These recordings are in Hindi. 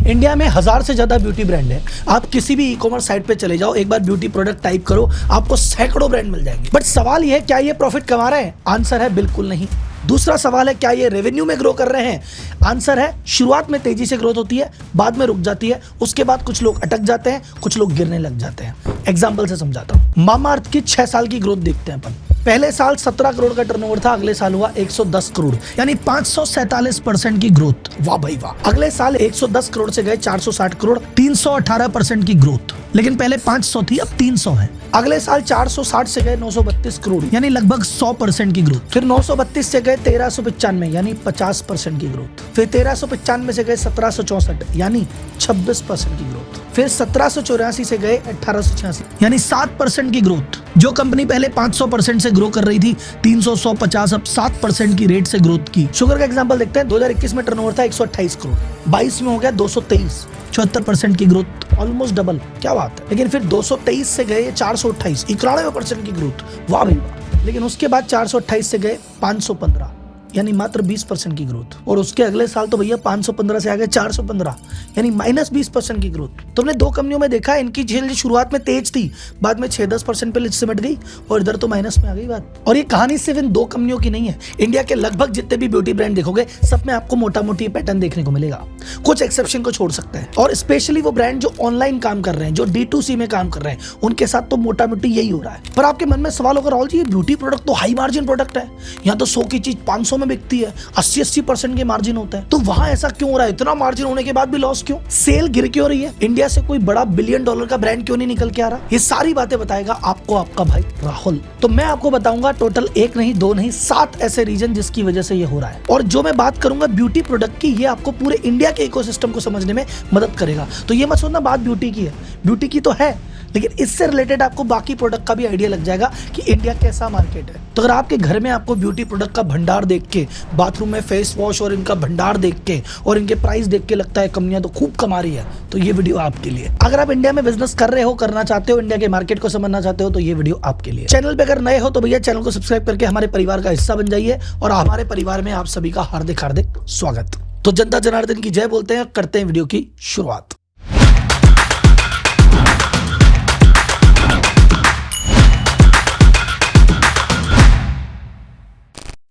इंडिया में 1000 से ज्यादा ब्यूटी ब्रांड है। आप किसी भी ई कॉमर्स साइट पे चले जाओ, एक बार ब्यूटी प्रोडक्ट टाइप करो, आपको सैकड़ों ब्रांड मिल जाएंगे। बट सवाल ये है, क्या ये प्रॉफिट कमा रहे हैं? आंसर है बिल्कुल नहीं। दूसरा सवाल है, क्या ये रेवेन्यू में ग्रो कर रहे हैं? आंसर है शुरुआत में तेजी से ग्रोथ होती है, बाद में रुक जाती है, उसके बाद कुछ लोग अटक जाते हैं, कुछ लोग गिरने लग जाते हैं। एग्जाम्पल से समझाता हूं। मामाअर्थ की 6 साल की ग्रोथ देखते हैं अपन। पहले साल 17 करोड़ का टर्नओवर था, अगले साल हुआ 110 करोड़, यानी 547% की ग्रोथ। वाह भाई वाह। अगले साल 110 करोड़ से गए 460 करोड़, 318% की ग्रोथ। लेकिन पहले 500 थी, अब 300 है। अगले साल 460 से गए 932 करोड़, यानी लगभग 100% की ग्रोथ। फिर 932 से गए 1395, यानी 50% की ग्रोथ। फिर 1395 से गए 1764, यानी 26% की ग्रोथ। फिर 1784 से गए 1886, यानी 7% की ग्रोथ। जो कंपनी पहले 500% से ग्रो कर रही थी, 300, 100, 50, अब 7% की रेट से ग्रोथ की। शुगर का एग्जांपल देखते हैं। 2021 में टर्नओवर था 128 करोड़, 22 में हो गया 223, 74% की ग्रोथ, ऑलमोस्ट डबल। क्या बात है। लेकिन फिर 223 से गए 428, 91% की ग्रोथ। वाह भाई वाह। लेकिन उसके बाद 428 से गए 515, यानी मात्र 20% की ग्रोथ। और उसके अगले साल तो भैया 515 से आ गए 415, यानी -20% की ग्रोथ। तुमने दो कंपनियों में देखा, इनकी झेल शुरुआत में तेज थी, बाद में 6-10% पे सिमट गई, और इधर तो माइनस में आ गई बात। और ये कहानी सिर्फ इन दो कंपनियों की नहीं है। इंडिया के लगभग जितने भी ब्यूटी ब्रांड देखोगे, सब में आपको मोटा मोटी पैटर्न देखने को मिलेगा। कुछ एक्सेप्शन को छोड़ सकते हैं, और स्पेशली वो ब्रांड जो ऑनलाइन काम कर रहे हैं, जो D2C में काम कर रहे हैं, उनके साथ तो मोटा मोटी यही हो रहा है। पर आपके मन में सवाल होगा, राहुल जी, ये ब्यूटी प्रोडक्ट तो हाई मार्जिन प्रोडक्ट है, यहाँ तो 100 की चीज 500 में बिकती है, 80-80% के मार्जिन होता है, तो वहां ऐसा क्यों हो रहा है? इतना मार्जिन होने के बाद भी लॉस क्यों? सेल गिर क्यों रही है? इंडिया से कोई बड़ा $1 बिलियन का ब्रांड क्यों नहीं निकल के आ रहा? ये सारी बातें बताएगा आपको आपका भाई राहुल। तो मैं आपको बताऊंगा टोटल 1 नहीं 2 नहीं 7 ऐसे रीजन जिसकी वजह से ये हो रहा है। और जो मैं बात करूंगा ब्यूटी प्रोडक्ट की, ये आपको पूरे इंडिया के इकोसिस्टम को समझने में मदद करेगा। तो ये मत सोचना बात ब्यूटी की है, ब्यूटी की तो है, लेकिन इससे रिलेटेड आपको बाकी प्रोडक्ट का भी आइडिया लग जाएगा कि इंडिया कैसा मार्केट है। तो अगर आपके घर में आपको ब्यूटी प्रोडक्ट का भंडार देख के, बाथरूम में फेस वॉश और इनका भंडार देख के, और इनके प्राइस देख के लगता है कंपनियां तो खूब कमा रही है, तो ये वीडियो आपके लिए। अगर आप इंडिया में बिजनेस कर रहे हो, करना चाहते हो, इंडिया के मार्केट को समझना चाहते हो, तो ये वीडियो आपके लिए। चैनल पे अगर नए हो तो भैया चैनल को सब्सक्राइब करके हमारे परिवार का हिस्सा बन जाइए, और हमारे परिवार में आप सभी का हार्दिक हार्दिक स्वागत। तो जनता जनार्दन की जय बोलते हैं, करते हैं वीडियो की शुरुआत।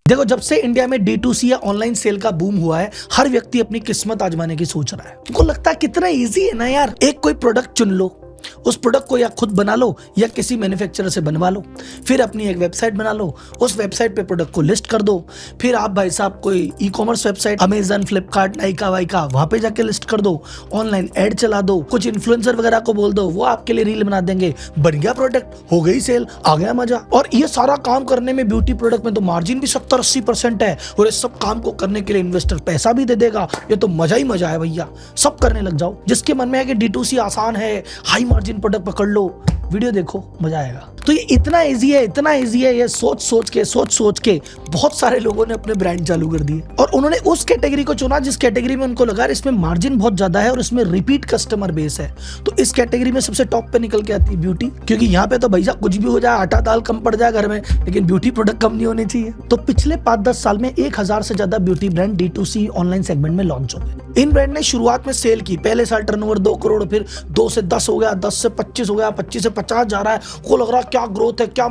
देखो, जब से इंडिया में D2C या ऑनलाइन सेल का बूम हुआ है, हर व्यक्ति अपनी किस्मत आजमाने की सोच रहा है। उनको लगता है कितना इजी है ना यार, एक कोई प्रोडक्ट चुन लो, उस प्रोडक्ट को या खुद बना लो या किसी मैन्युफैक्चरर से बनवा लो, फिर अपनी एक वेबसाइट बना लो, उस वेबसाइट पे प्रोडक्ट को लिस्ट कर दो, फिर आप भाई साहब कोई e commerce website, Amazon, Flipkart, Nykaa वाइका, वहां पे जाके लिस्ट कर दो, ऑनलाइन एड चला दो, कुछ इन्फ्लुएंसर वगैरह को बोल दो, वो आपके लिए रील बना देंगे, बन गया प्रोडक्ट, हो गई सेल, आ गया मजा। और ये सारा काम करने में ब्यूटी प्रोडक्ट में तो मार्जिन भी 70-80% है, और इस सब काम को करने के लिए इन्वेस्टर पैसा भी दे देगा। ये तो मजा ही मजा है भैया, सब करने लग जाओ। जिसके मन में है कि D2C आसान है, हाई मार्जिन प्रोडक्ट पकड़ लो, वीडियो देखो, मजा आएगा। तो ये इतना इजी है, ये सोच सोच के बहुत सारे लोगों ने अपने ब्रांड चालू कर दिए, और उन्होंने उस कैटेगरी को चुना जिस कैटेगरी में उनको लगा इसमें मार्जिन बहुत ज्यादा है और इसमें रिपीट कस्टमर बेस है। तो इस कैटेगरी में सबसे टॉप पे निकल के आती है ब्यूटी, क्योंकि यहाँ पे तो भैया कुछ भी हो जाए, आटा दाल कम पड़ जाए घर में, लेकिन ब्यूटी प्रोडक्ट कम नहीं होनी चाहिए। तो पिछले 5-10 साल में 1000 से ज्यादा beauty brand D2C online segment में लॉन्च हो गए। इन ब्रांड ने शुरुआत में सेल की, पहले साल टर्नओवर 2 करोड़, फिर 2 से 10 हो गया, 10 से 25 हो गया, 25 से 50 जा रहा है, को लग रहा क्या ग्रोथ है, क्या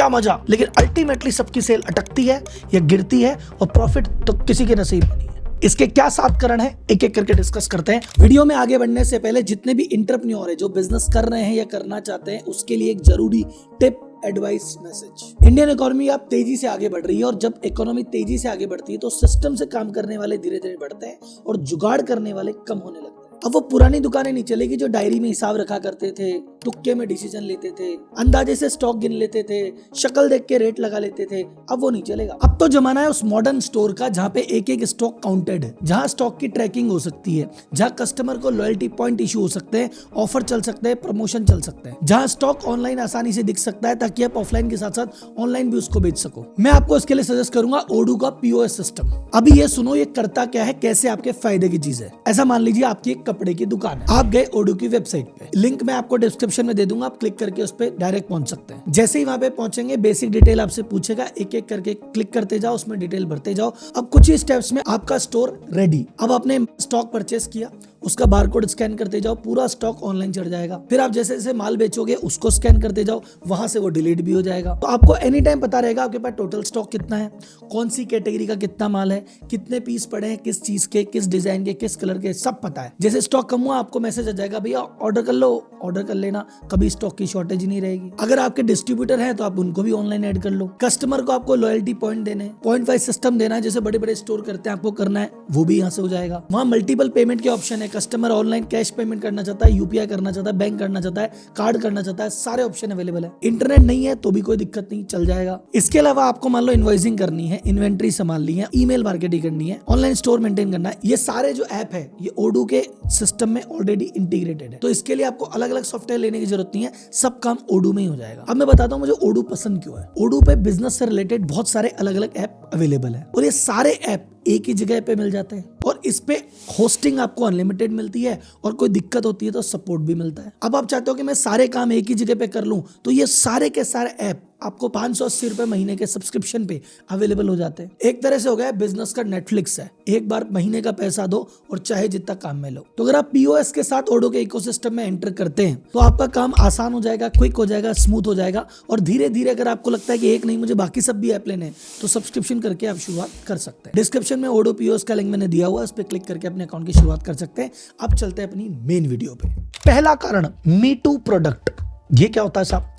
मजा। लेकिन अल्टीमेटली सबकी सेल अटकती है या गिरती है, और प्रॉफिट तो किसी के नसीब में नहीं है। इसके क्या 7 कारण हैं, एक एक करके डिस्कस करते हैं। वीडियो में आगे बढ़ने से पहले जितने भी एंटरप्रेन्योर है जो बिजनेस कर रहे हैं या करना चाहते हैं, उसके लिए एक जरूरी tip, advice, message. Indian economy अब तेजी से आगे बढ़ रही है, और जब इकोनॉमी तेजी से आगे बढ़ती है तो सिस्टम से काम करने वाले धीरे धीरे बढ़ते हैं और जुगाड़ करने वाले कम होने लगते हैं। अब वो पुरानी दुकानें नहीं चलेगी जो डायरी में हिसाब रखा करते थे, तुक्के में डिसीजन लेते थे, अंदाजे से स्टॉक गिन लेते थे, शक्ल देख के रेट लगा लेते थे। अब वो नहीं चलेगा। अब तो जमाना है उस मॉडर्न स्टोर का, जहाँ पे एक एक स्टॉक काउंटेड है, जहाँ स्टॉक की ट्रैकिंग हो सकती है, जहाँ कस्टमर को लॉयल्टी पॉइंट इशू हो सकते हैं, ऑफर चल सकते हैं, प्रमोशन चल सकते हैं, जहाँ स्टॉक ऑनलाइन आसानी से दिख सकता है ताकि आप ऑफलाइन के साथ साथ ऑनलाइन भी उसको बेच सको। मैं आपको इसके लिए सजेस्ट करूंगा ओडू का POS सिस्टम। अभी ये सुनो, ये करता क्या है, कैसे आपके फायदे की चीज है। ऐसा मान लीजिए आपकी एक कपड़े की दुकान है, आप गए ओडू की वेबसाइट पे, लिंक मैं आपको डिस्क्रिप्शन में दे दूंगा, आप क्लिक करके उस पे डायरेक्ट पहुंच सकते हैं। जैसे ही वहां पे पहुंचेंगे, बेसिक डिटेल आपसे पूछेगा, एक एक करके क्लिक करते जाओ, उसमें डिटेल भरते जाओ। अब कुछ ही स्टेप्स में आपका स्टोर रेडी। अब आपने स्टॉक परचेस किया, उसका बारकोड स्कैन करते जाओ, पूरा स्टॉक ऑनलाइन चढ़ जाएगा। फिर आप जैसे जैसे माल बेचोगे उसको स्कैन करते जाओ, वहां से वो डिलीट भी हो जाएगा। तो आपको एनी टाइम पता रहेगा आपके पास टोटल स्टॉक कितना है, कौन सी कैटेगरी का कितना माल है, कितने पीस पड़े हैं, किस चीज के, किस डिजाइन के, किस कलर के, सब पता है। जैसे स्टॉक कम हुआ आपको मैसेज आ जाएगा, भैया ऑर्डर कर लो, ऑर्डर कर लेना, कभी स्टॉक की शॉर्टेज नहीं रहेगी। अगर आपके डिस्ट्रीब्यूटर है तो आप उनको भी ऑनलाइन ऐड कर लो। कस्टमर को आपको लॉयल्टी पॉइंट देने, पॉइंट वाइज सिस्टम देना है, जैसे बड़े बड़े स्टोर करते हैं आपको करना है, वो भी यहाँ से हो जाएगा। वहाँ मल्टीपल पेमेंट के ऑप्शन है, कस्टमर ऑनलाइन कैश पेमेंट करना चाहता है, यूपीआई करना चाहता है, बैंक करना चाहता है, कार्ड करना चाहता है, सारे ऑप्शन अवेलेबल है। इंटरनेट नहीं है तो भी कोई दिक्कत नहीं, चल जाएगा। इसके अलावा आपको मान लो इनवॉइसिंग करनी है, इन्वेंट्री संभालनी है, ईमेल मार्केटिंग करनी है, ऑनलाइन स्टोर मेंटेन करना है, ये सारे जो ऐप है ये ओडू के सिस्टम में ऑलरेडी इंटीग्रेटेड है। तो इसके लिए आपको अलग अलग सॉफ्टवेयर लेने की जरूरत नहीं है, सब काम ओडू में ही हो जाएगा। अब मैं बताता हूँ मुझे ओडू पसंद क्यों है। ओडू पे बिजनेस से रिलेटेड बहुत सारे अलग अलग ऐप अवेलेबल है और ये सारे ऐप एक ही जगह पे मिल जाते हैं और इस पे होस्टिंग आपको अनलिमिटेड मिलती है और कोई दिक्कत होती है तो सपोर्ट भी मिलता है। अब आप चाहते हो कि मैं सारे काम एक ही जगह पे कर लूं, तो ये सारे के सारे ऐप आपको 580 रुपए महीने के सब्सक्रिप्शन पे अवेलेबल हो जाते हैं। एक तरह से हो गया बिजनेस का नेटफ्लिक्स है, एक बार महीने का पैसा दो और चाहे जितना काम में लो। तो अगर आप पीओएस के साथ ओडो के इकोसिस्टम में एंटर करते हैं तो आपका काम आसान हो जाएगा, क्विक हो जाएगा, स्मूथ हो जाएगा और धीरे धीरे अगर आपको लगता है कि एक नहीं मुझे बाकी सब भी ऐप लेने हैं तो सब्सक्रिप्शन करके आप शुरुआत कर सकते हैं। डिस्क्रिप्शन में ओडो पीओएस का लिंक मैंने दिया हुआ है, उस पर क्लिक करके अपने अकाउंट की शुरुआत कर सकते हैं। अब चलते हैं अपनी मेन वीडियो पे। पहला कारण मी टू प्रोडक्ट। ये क्या होता है साहब?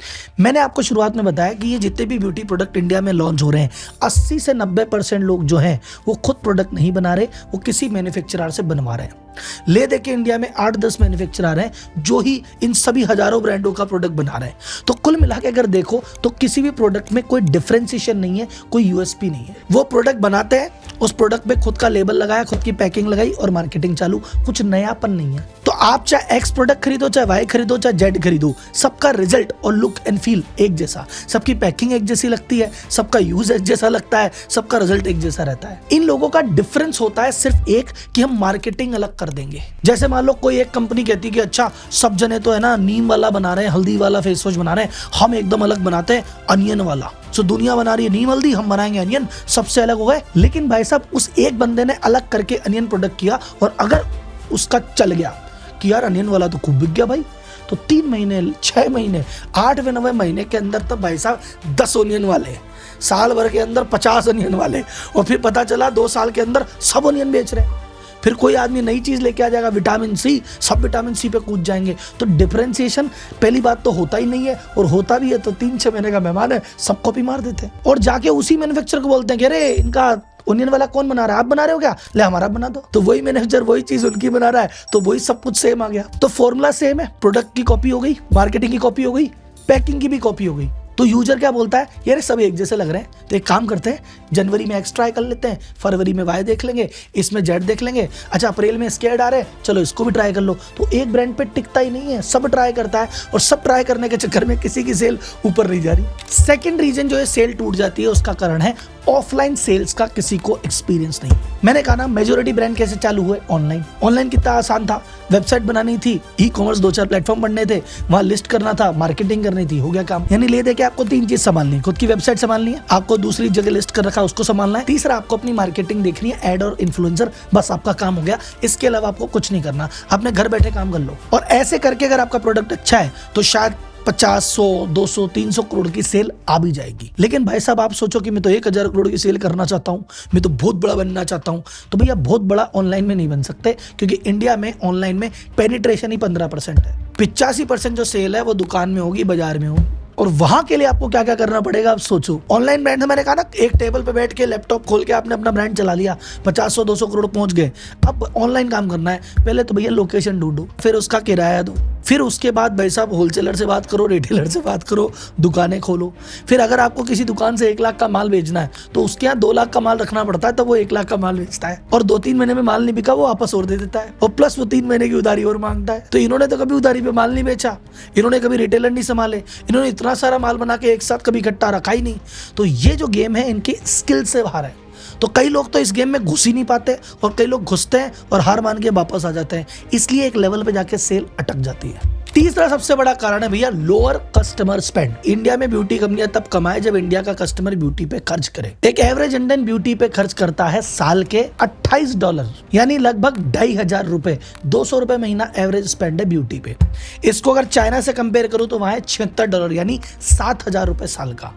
मैंने आपको शुरुआत में बताया कि ये जितने भी ब्यूटी प्रोडक्ट इंडिया में लॉन्च हो रहे हैं 80 से 90% लोग जो हैं वो खुद प्रोडक्ट नहीं बना रहे, वो किसी मैन्युफैक्चरर से बनवा रहे हैं। ले दे के इंडिया में 8-10 मैन्युफैक्चरर हैं जो ही इन सभी हजारों ब्रांडों का प्रोडक्ट बना रहे हैं। तो कुल मिला के अगर देखो तो किसी भी प्रोडक्ट में कोई डिफरेंशिएशन नहीं है, कोई यूएसपी नहीं है। वो प्रोडक्ट बनाते हैं, उस प्रोडक्ट पे खुद का लेबल लगाया, खुद की पैकिंग लगाई और मार्केटिंग चालू, कुछ नयापन नहीं है। तो आप चाहे एक्स प्रोडक्ट खरीदो, चाहे वाई खरीदो, चाहे जेड खरीदो, सबका रिजल्ट और लुक एंड फील एक जैसा, सबकी पैकिंग एक जैसी लगती है, सबका यूज एक जैसा लगता है, सबका रिजल्ट एक जैसा रहता है। इन लोगों का डिफरेंस होता है सिर्फ एक कि हम मार्केटिंग अलग कर देंगे। जैसे मान लो कोई एक कंपनी कहती है कि अच्छा सब जने तो है ना नीम वाला बना रहे हैं, हल्दी वाला फेस वॉश बना रहे हैं, हम एकदम अलग बनाते हैं अनियन वाला। सो दुनिया बना रही है नीम हल्दी, हम बनाएंगे अनियन, सबसे अलग हो गए। लेकिन भाई साहब उस एक बंदे ने अलग करके अनियन प्रोडक्ट किया और अगर उसका चल गया कि यार अनियन वाला तो खूब बिक गया भाई, तो 3 महीने 6 महीने 8वें 9वें महीने के अंदर तो भाई साहब 10 अनियन वाले, साल भर के अंदर 50 अनियन वाले, और फिर पता चला 2 साल के अंदर सब अनियन बेच रहे हैं। फिर कोई आदमी नई चीज लेके आ जाएगा विटामिन सी, सब विटामिन सी पे कूद जाएंगे। तो डिफरेंशिएशन पहली बात तो होता ही नहीं है, और होता भी है तो 3-6 महीने का मेहमान है सब कॉपी मार देते हैं और जाके उसी मैन्युफैक्चरर को बोलते हैं कि अरे इनका ओनियन वाला कौन बना रहा है, आप बना रहे हो क्या, ले हमारा बना दो। तो वही मैनेजर वही चीज उनकी बना रहा है, तो वही सब कुछ सेम आ गया। तो फॉर्मूला सेम है, प्रोडक्ट की कॉपी हो गई, मार्केटिंग की कॉपी हो गई, पैकिंग की भी कॉपी हो गई। तो यूजर क्या बोलता है, यार सब एक जैसे लग रहे हैं, तो एक काम करते हैं जनवरी में एक्स ट्राई कर लेते हैं, फरवरी में वाई देख लेंगे, इसमें जेड देख लेंगे, अच्छा अप्रैल में स्केड आ रहे हैं, चलो इसको भी ट्राई कर लो। तो एक ब्रांड पे टिकता ही नहीं है, सब ट्राई करता है और सब ट्राई करने के चक्कर में किसी की सेल ऊपर नहीं जा रही। सेकंड रीजन जो है सेल टूट जाती है उसका कारण है ऑफलाइन सेल्स का किसी को एक्सपीरियंस नहीं। मैंने कहा ना मेजॉरिटी ब्रांड कैसे चालू हुए, ऑनलाइन कितना आसान था, वेबसाइट बनानी थी, ई कॉमर्स 2-4 प्लेटफॉर्म बनने थे, वहां लिस्ट करना था, मार्केटिंग करनी थी, हो गया काम। यानी ले दे के आपको 3 चीज संभालनी है, खुद की वेबसाइट संभालनी है, आपको दूसरी जगह लिस्ट कर रखा है उसको संभालना है, तीसरा आपको अपनी मार्केटिंग देखनी है, एड और इन्फ्लुएंसर, बस आपका काम हो गया। इसके अलावा आपको कुछ नहीं करना, अपने घर बैठे काम कर लो। और ऐसे करके अगर आपका प्रोडक्ट अच्छा है तो शायद 50, 100, 200, 300 करोड़ की सेल आ भी जाएगी। लेकिन भाई साहब आप सोचो कि मैं तो 1000 करोड़ की सेल करना चाहता हूँ, मैं तो बहुत बड़ा बनना चाहता हूँ, तो भैया बहुत बड़ा ऑनलाइन में नहीं बन सकते, क्योंकि इंडिया में ऑनलाइन में पेनिट्रेशन ही 15% है। 85% जो सेल है वो दुकान में होगी, बाजार में होगी। और वहां के लिए आपको क्या क्या करना पड़ेगा आप सोचो। ऑनलाइन ब्रांड है, मैंने कहा ना एक टेबल पे बैठ के लैपटॉप खोल के आपने अपना ब्रांड चला लिया, 50, 200 करोड़ पहुंच गए। अब ऑनलाइन काम करना है, पहले तो भैया लोकेशन ढूंढो, फिर उसका किराया दो, फिर उसके बाद भाई साहब होलसेलर से बात करो, रिटेलर से बात करो, दुकानें खोलो। फिर अगर आपको किसी दुकान से 1 लाख का माल बेचना है तो उसके यहाँ 2 लाख का माल रखना पड़ता है, तब वो 1 लाख का माल बेचता है। और 2-3 महीने में माल नहीं बिका वो वापस और दे देता है, और प्लस वो 3 महीने की उधारी और मांगता है। तो इन्होंने तो कभी उधारी पे माल नहीं बेचा, इन्होंने कभी रिटेलर नहीं संभाले, इन्होंने इतना सारा माल बना के एक साथ कभी इकट्ठा रखा ही नहीं। तो ये जो गेम है इनकी स्किल से बाहर है। तो कई लोग तो इस गेम में घुस ही नहीं पाते और कई लोग घुसते हैं और हार मान के वापस आ जाते हैं, इसलिए एक लेवल पे जाके सेल अटक जाती है। तीसरा सबसे बड़ा कारण है भैया लोअर कस्टमर स्पेंड। इंडिया में ब्यूटी कंपनियां तब कमाए जब इंडिया का कस्टमर ब्यूटी पे खर्च करे। एक एवरेज इंडियन ब्यूटी पे खर्च करता है साल के $28, यानी लगभग 2500 रुपए, 200 रुपए महीना एवरेज स्पेंड है ब्यूटी पे। इसको अगर चाइना से कंपेयर करूं तो वहां है $76, यानी 7000 रुपए साल का।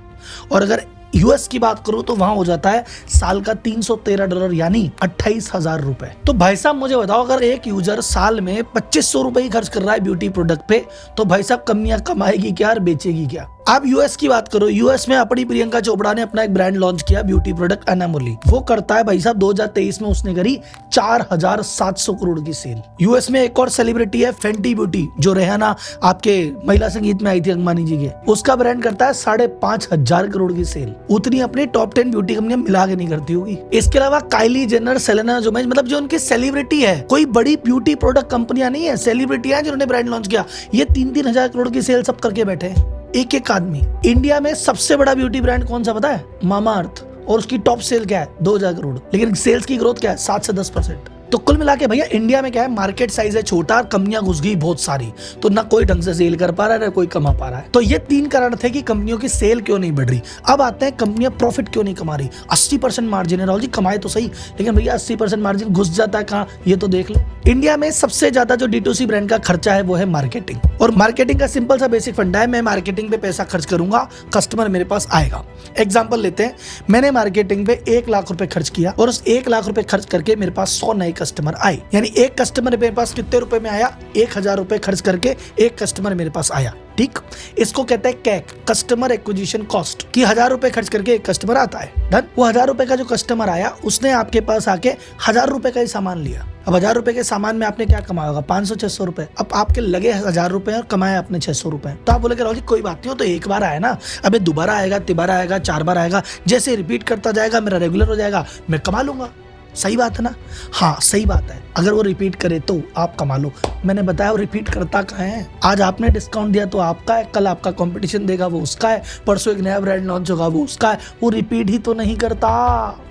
और अगर यूएस की बात करूं तो वहां हो जाता है साल का $313, यानी 28,000 रुपए। तो भाई साहब मुझे बताओ, अगर एक यूजर साल में 2500 रुपए ही खर्च कर रहा है ब्यूटी प्रोडक्ट पे, तो भाई साहब कंपनियां कमाएगी क्या और बेचेगी क्या? आप यूएस की बात करो, यूएस में अपनी प्रियंका चोपड़ा ने अपना एक ब्रांड लॉन्च किया ब्यूटी प्रोडक्ट एनामोली। वो करता है भाई साहब 2023 में उसने करी 4700 करोड़ की सेल। यूएस में एक और सेलिब्रिटी है फेंटी ब्यूटी, जो रेहाना आपके महिला संगीत में आई थी अंबानी जी के, उसका ब्रांड करता है 5,500 करोड़ की सेल। उतनी अपनी टॉप 10 ब्यूटी कंपनियां मिला के नहीं करती होगी। इसके अलावा काइली जेनर, सेलेना जोमेज, मतलब जो उनकी सेलिब्रिटी है, कोई बड़ी ब्यूटी प्रोडक्ट कंपनियां नहीं है, सेलिब्रिटी है जिन्होंने ब्रांड लॉन्च किया, ये 3-3 हजार करोड़ की सेल सब करके बैठे हैं एक एक आदमी। इंडिया में सबसे बड़ा ब्यूटी ब्रांड कौन सा पता है? मामाअर्थ, और उसकी टॉप सेल क्या है? 2000 करोड़, लेकिन सेल्स की ग्रोथ क्या है? 7 से 10%। तो कुल मिला के भैया इंडिया में क्या है, मार्केट साइज है छोटा, कंपनियां घुस गई बहुत सारी, तो ना कोई ढंग से सेल कर पा रहा है ना कोई कमा पा रहा है। तो ये 3 कारण थे कि कंपनियों की सेल क्यों नहीं बढ़ रही। अब आते हैं कंपनियां प्रॉफिट क्यों नहीं कमा रही। 80% मार्जिन है राहुल जी, कमाए तो सही, लेकिन भैया 80% मार्जिन घुस जाता है कहाँ, ये तो देख लो। इंडिया में सबसे ज्यादा जो D2C ब्रांड का खर्चा है वो है मार्केटिंग, और मार्केटिंग का सिंपल सा बेसिक फंडा है, मैं मार्केटिंग पे पैसा खर्च करूंगा, कस्टमर मेरे पास आएगा। एग्जाम्पल लेते हैं, मैंने मार्केटिंग पे 1 लाख रुपए खर्च किया और उस 1 लाख रुपए खर्च करके मेरे पास 100 नए कस्टमर आए, यानी एक कस्टमर मेरे पास कितने रुपए में आया? 1000 रुपए खर्च करके एक कस्टमर मेरे पास आया। ठीक, इसको कहते हैं कैक, कस्टमर एक्विजिशन कॉस्ट, कि 1000 रुपए खर्च करके एक कस्टमर आता है। डन। वो 1000 रुपए का जो कस्टमर आया, उसने आपके पास आके 1000 रुपए का ही सामान लिया। अब 1000 रुपए के सामान में आपने क्या कमाया होगा? 500-600 रुपए। अब आपके लगे 1000 रुपए और कमाया आपने 600 रुपए। तो आप बोले राहुल जी कोई बात नहीं, हो तो एक बार आया ना, अबे दोबारा आएगा, तिबारा आएगा, 4 बार आएगा, जैसे रिपीट करता जाएगा मेरा रेगुलर हो जाएगा, मैं कमा लूंगा। सही बात है ना? हाँ सही बात है, अगर वो रिपीट करे तो आप कमा लो। मैंने बताया वो रिपीट करता कहाँ है। आज आपने डिस्काउंट दिया तो आपका है, कल आपका कंपटीशन देगा वो उसका है, परसों एक नया ब्रांड लॉन्च होगा वो उसका है, वो रिपीट ही तो नहीं करता।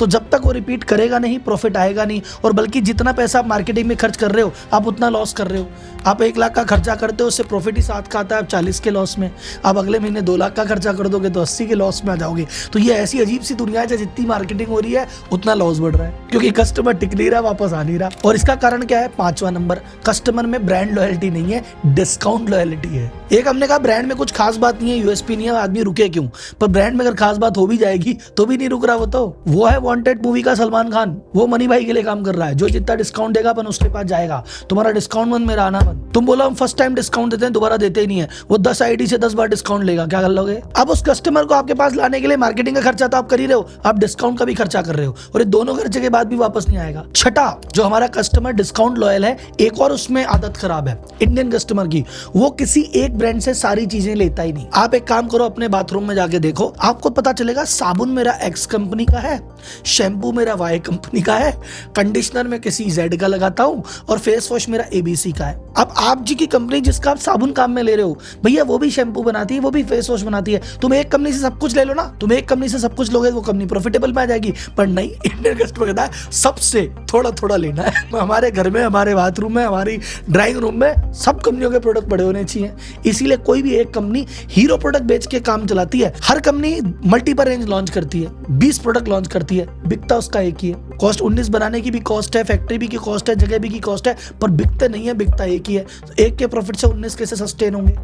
तो जब तक वो रिपीट करेगा नहीं, प्रॉफिट आएगा नहीं। और बल्कि जितना पैसा आप मार्केटिंग में खर्च कर रहे हो, आप उतना लॉस कर रहे हो। आप 1 लाख का खर्चा करते हो, उससे प्रॉफिट ही 7 का आता है, आप 40 के लॉस में। आप अगले महीने 2 लाख का खर्चा कर दोगे तो 80 के लॉस में आ जाओगे। तो ये ऐसी अजीब सी दुनिया है, जितनी मार्केटिंग हो रही है उतना लॉस बढ़ रहा है, क्योंकि कस्टमर टिक नहीं रहा, वापस आ नहीं रहा। और इसका कारण क्या है? 5वां नंबर, कस्टमर में ब्रांड लॉयल्टी नहीं है, डिस्काउंट लॉयल्टी है। एक हमने कहा ब्रांड में कुछ खास बात नहीं है, यूएसपी नहीं है, आदमी रुके क्यों? पर ब्रांड में अगर खास बात हो भी जाएगी तो भी नहीं रुक रहा। वो है वांटेड मूवी का सलमान खान, वो मनी भाई के लिए काम कर रहा है। जो जितना डिस्काउंट देगा अपन उसके पास जाएगा। तुम्हारा डिस्काउंट बंद, मेरा आना बंद। तुम बोलो हम फर्स्ट टाइम डिस्काउंट देते हैं, दोबारा देते ही नहीं है। वो 10 आईडी से 10 बार डिस्काउंट लेगा, क्या कर लोगे? अब उस कस्टमर को आपके पास लाने के लिए मार्केटिंग का खर्चा तो आप कर ही रहे हो, आप डिस्काउंट का भी खर्चा कर रहे हो, और ये दोनों खर्चे के बाद भी वापस नहीं आएगा। छठा, जो हमारा कस्टमर डिस्काउंट लॉयल है, एक और उसमें आदत खराब है इंडियन कस्टमर की, वो किसी एक ब्रांड से सारी चीजें लेता ही नहीं। आप एक काम करो, अपने बाथरूम में जाके देखो, आपको पता चलेगा साबुन मेरा एक्स कंपनी का है, शैम्पू मेरा वाई कंपनी का है, कंडीशनर में किसी जेड का लगाता हूं, और फेस वॉश मेरा एबीसी का है। अब आप जी की कंपनी जिसका आप साबुन काम में ले रहे हो, भैया वो भी शैम्पू बनाती है, वो भी फेस वॉश बनाती है। तुम एक कंपनी से सब कुछ ले लो ना, तुम एक कंपनी से सब कुछ लोगे, वो कंपनी प्रॉफिटेबल में आ जाएगी। पर नहीं, इंडियन कस्टमर कहता है सबसे थोड़ा थोड़ा लेना है। हमारे घर में, हमारे बाथरूम में, हमारी ड्राइंग रूम में सब कंपनियों के प्रोडक्ट बड़े होने चाहिए। इसीलिए कोई भी एक कंपनी हीरो प्रोडक्ट बेच के काम चलाती है। हर कंपनी मल्टीपल रेंज लॉन्च करती है, 20 प्रोडक्ट लॉन्च करती है, बिकता उसका एक ही है। कॉस्ट 19 बनाने की भी कॉस्ट है, फैक्ट्री भी की कॉस्ट है, जगह भी की कॉस्ट है, पर बिकते नहीं है, बिकता एक ही है। तो एक के प्रॉफिट से 19 कैसे सस्टेन होंगे?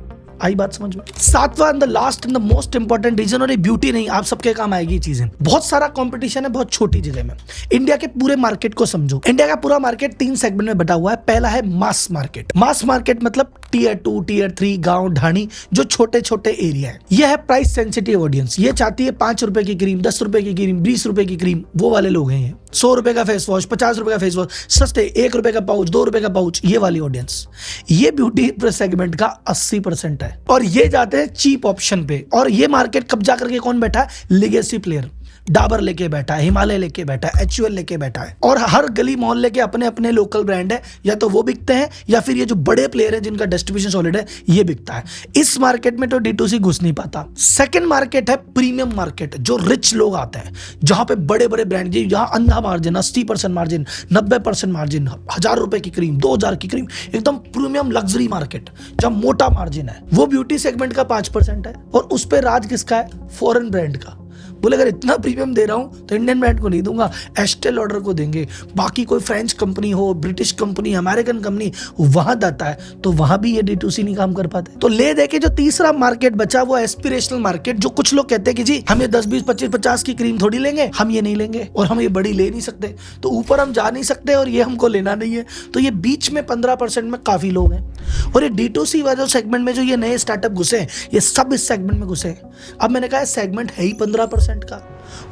आई बात समझ में? 7वां and the last and the most important reason, और ये ब्यूटी नहीं, आप सबके काम आएगी चीजें। बहुत सारा कंपटीशन है बहुत छोटी जगह में। इंडिया के पूरे मार्केट को समझो। इंडिया का पूरा मार्केट 3 सेगमेंट में बटा हुआ है। पहला है मास मार्केट। मास मार्केट मतलब Tier 2, Tier 3 गांव ढाणी, जो छोटे छोटे एरिया है। यह है प्राइस सेंसिटिव ऑडियंस। ये चाहती है 5 रुपए की क्रीम, 10 रुपए की क्रीम, 20 रुपए की क्रीम, वो वाले लोग हैं ये। 100 रुपए का फेस वॉश, 50 रुपए का फेस वॉश, सस्ते 1 रुपए का पाउच, 2 रुपए का पाउच, ये वाली ऑडियंस। ये ब्यूटी सेगमेंट का 80% है, और ये जाते हैं चीप ऑप्शन पे। और ये मार्केट कब्जा करके कौन बैठा है? Legacy player. डाबर लेके बैठा है, हिमालय लेके बैठा है, HUL लेके बैठा है, और हर गली मोहल्ले के अपने अपने लोकल ब्रांड है, या तो वो बिकते हैं या फिर ये जो बड़े प्लेयर है जिनका डिस्ट्रीब्यूशन सॉलिड है ये बिकता है। इस मार्केट में तो D2C घुस नहीं पाता। सेकंड मार्केट है प्रीमियम मार्केट, जो रिच लोग आते हैं, जहां पे बड़े बड़े ब्रांड, जहां अंधा मार्जिन, 80% मार्जिन, 90% मार्जिन, 1000 रुपए की क्रीम, 2000 की क्रीम, एकदम प्रीमियम लग्जरी मार्केट जहां मोटा मार्जिन है, वो ब्यूटी सेगमेंट का 5% है। और उस पे राज किसका है? फॉरेन ब्रांड का। बोले अगर इतना प्रीमियम दे रहा हूं तो इंडियन ब्रांड को नहीं दूंगा, एस्टे लॉडर को देंगे। बाकी कोई फ्रेंच कंपनी हो, ब्रिटिश कंपनी, अमेरिकन कंपनी वहां जाता है तो वहां भी ये D2C नहीं काम कर पाते। तो ले दे के जो तीसरा मार्केट बचा वो एस्पिरेशनल मार्केट, जो कुछ लोग कहते हैं कि जी हम ये 10, 20, 25, 50 की क्रीम थोड़ी लेंगे, हम ये नहीं लेंगे और हम ये बड़ी ले नहीं सकते, तो ऊपर हम जा नहीं सकते और ये हमको लेना नहीं है। तो ये बीच में 15% में काफी लोग हैं। और ये D2C वाले सेगमेंट में जो ये नए स्टार्टअप घुसे हैं, ये सब इस सेगमेंट में घुसे हैं। अब मैंने कहा सेगमेंट है ही 15% का,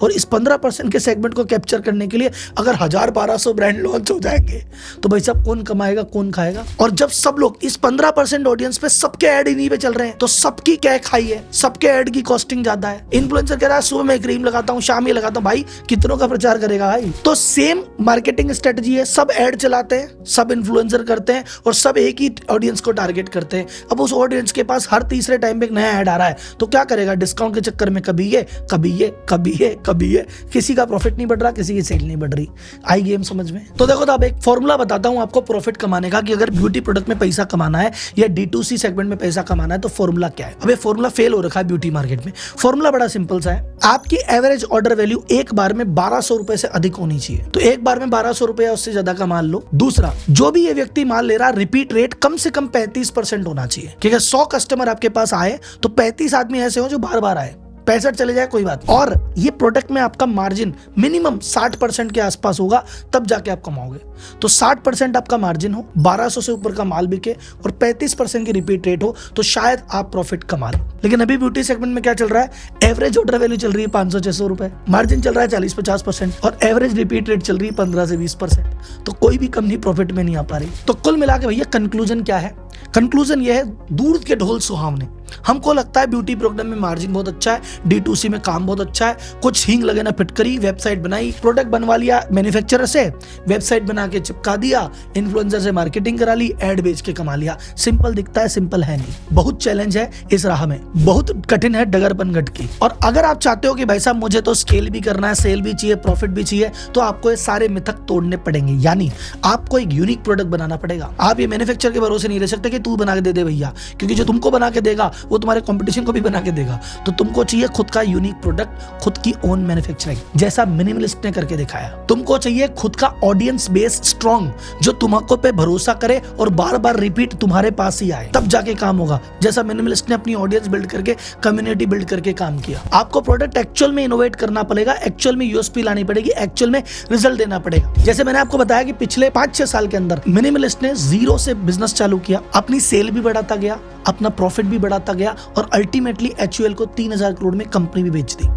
और इस 15% के सेगमेंट को कैप्चर करने के लिए अगर 1000-1200 ब्रांड लॉन्च हो जाएंगे तो भाई साहब कौन कमाएगा, कौन खाएगा? और जब सब लोग इस 15% ऑडियंस पे सबके ऐड इन्हीं पे चल रहे हैं तो सबकी कैक हाई है, सबके ऐड की कॉस्टिंग ज्यादा है। इन्फ्लुएंसर कह रहा है सुबह मैं क्रीम लगाता हूँ, शाम ये लगाता हूँ, भाई कितनों का प्रचार करेगा भाई? तो सेम मार्केटिंग स्ट्रेटजी है, सब ऐड चलाते हैं, सब इन्फ्लुएंसर करते हैं और सब एक ही ऑडियंस को टारगेट करते हैं। अब उस ऑडियंस के पास हर तीसरे टाइम पे एक नया ऐड आ रहा है तो क्या करेगा? डिस्काउंट के चक्कर में कभी ये, कभी ये, कभी ये, कभी ये, किसी का प्रॉफिट नहीं बढ़ रहा, किसी की सेल नहीं बढ़ रही। आई गेम समझ में? तो देखो, तो अब एक फॉर्मूला बताता हूं आपको प्रॉफिट कमाने का, कि अगर ब्यूटी प्रोडक्ट में पैसा कमाना है या D2C सेगमेंट में पैसा कमाना है तो फॉर्मूला क्या है। अब ये फॉर्मूला फेल हो रखा है ब्यूटी मार्केट में। फॉर्मूला बड़ा सिंपल सा है, आपकी एवरेज ऑर्डर वैल्यू एक बार में 1200 रुपए से अधिक होनी चाहिए। तो एक बार में 1200 रुपए उससे ज्यादा का माल लो। दूसरा, जो भी ये व्यक्ति माल ले रहा है, रिपीट रेट कम से कम 35% होना चाहिए, क्योंकि 100 कस्टमर आपके पास आए तो 35 आदमी ऐसे हो जो बार बार आए, 65 चले जाए कोई बात। और ये प्रोडक्ट में आपका मार्जिन मिनिमम 60% के आसपास होगा, तब जाके आप कमाओगे। तो 60% आपका मार्जिन हो, 1200 से ऊपर का माल बिके और 35% की रिपीट रेट हो तो शायद आप प्रॉफिट कमा लो। लेकिन अभी ब्यूटी सेगमेंट में क्या चल रहा है? एवरेज ऑर्डर वैल्यू चल रही है 500-600 रुपए, मार्जिन चल रहा है 40-50% और एवरेज रिपीट रेट चल रही है 15 से 20%। तो कोई भी कंपनी प्रॉफिट में नहीं आ पा रही। तो कुल मिला के भैया कंक्लूजन क्या है? कंक्लूजन ये है, दूर के ढोल सुहावने। हमको लगता है ब्यूटी प्रोडक्ट में मार्जिन बहुत अच्छा है, D2C में काम बहुत अच्छा है, कुछ हींग लगे ना फिटकरी, वेबसाइट बनाई, प्रोडक्ट बनवा लिया मैन्युफैक्चरर से, वेबसाइट बना के चिपका दिया, इन्फ्लुएंसर से मार्केटिंग करा ली, एड बेच के कमा लिया। सिंपल दिखता है, सिंपल है नहीं। बहुत चैलेंज है इस राह में, बहुत कठिन है डगरपन गट की। और अगर आप चाहते हो कि भाई साहब मुझे तो स्केल भी करना है, सेल भी चाहिए, प्रॉफिट भी चाहिए, तो आपको ये सारे मिथक तोड़ने पड़ेंगे। यानी आपको एक यूनिक प्रोडक्ट बनाना पड़ेगा। आप ये मैन्युफैक्चर के भरोसे नहीं रह सकते कि तू बना के दे दे भैया, क्योंकि जो तुमको बना के देगा वो तुम्हारे कंपटीशन को भी बना के देगा। तो तुमको चाहिए खुद का यूनिक प्रोडक्ट, खुद की ओन मैन्युफैक्चरिंग, जैसा मिनिमलिस्ट ने करके दिखाया। तुमको चाहिए खुद का ऑडियंस बेस स्ट्रॉन्ग, जो तुमको पे भरोसा करे और बार बार रिपीट तुम्हारे पास ही आए, तब जाके काम होगा। जैसा मिनिमलिस्ट ने अपनी ऑडियंस बिल्ड करके, कम्युनिटी बिल्ड करके काम किया। आपको प्रोडक्ट एक्चुअल में इनोवेट करना पड़ेगा, एक्चुअल में यूएसपी लानी पड़ेगी, एक्चुअल में रिजल्ट देना पड़ेगा। जैसे मैंने आपको बताया कि पिछले 5-6 साल के अंदर मिनिमलिस्ट ने 0 से बिजनेस चालू किया, अपनी सेल भी बढ़ाता गया, अपना प्रॉफिट भी बढ़ाता गया और अल्टीमेटली HUL को 3000 करोड़ में कंपनी भी बेच दी।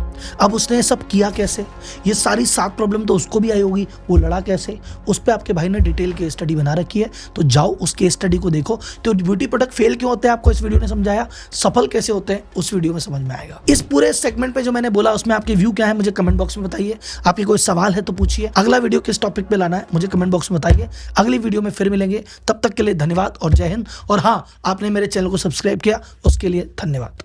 अब उसने सब किया कैसे? ये सारी 7 प्रॉब्लम तो उसको भी आई होगी, वो लड़ा कैसे? उस पे आपके भाई ने डिटेल केस स्टडी बना रखी है, तो जाओ उस केस स्टडी को देखो। तो ब्यूटी प्रोडक्ट फेल क्यों होते हैं आपको इस वीडियो ने समझाया, सफल कैसे होते हैं उस वीडियो में समझ में आएगा। इस पूरे सेगमेंट पे जो मैंने बोला उसमें आपके व्यू क्या है मुझे कमेंट बॉक्स में बताइए। आपके कोई सवाल है तो पूछिए। अगला वीडियो किस टॉपिक पे लाना है मुझे कमेंट बॉक्स में बताइए। अगली वीडियो में फिर मिलेंगे, तब तक के लिए धन्यवाद और जय हिंद। और हाँ, आपने मेरे चैनल को सब्सक्राइब किया उसके लिए धन्यवाद।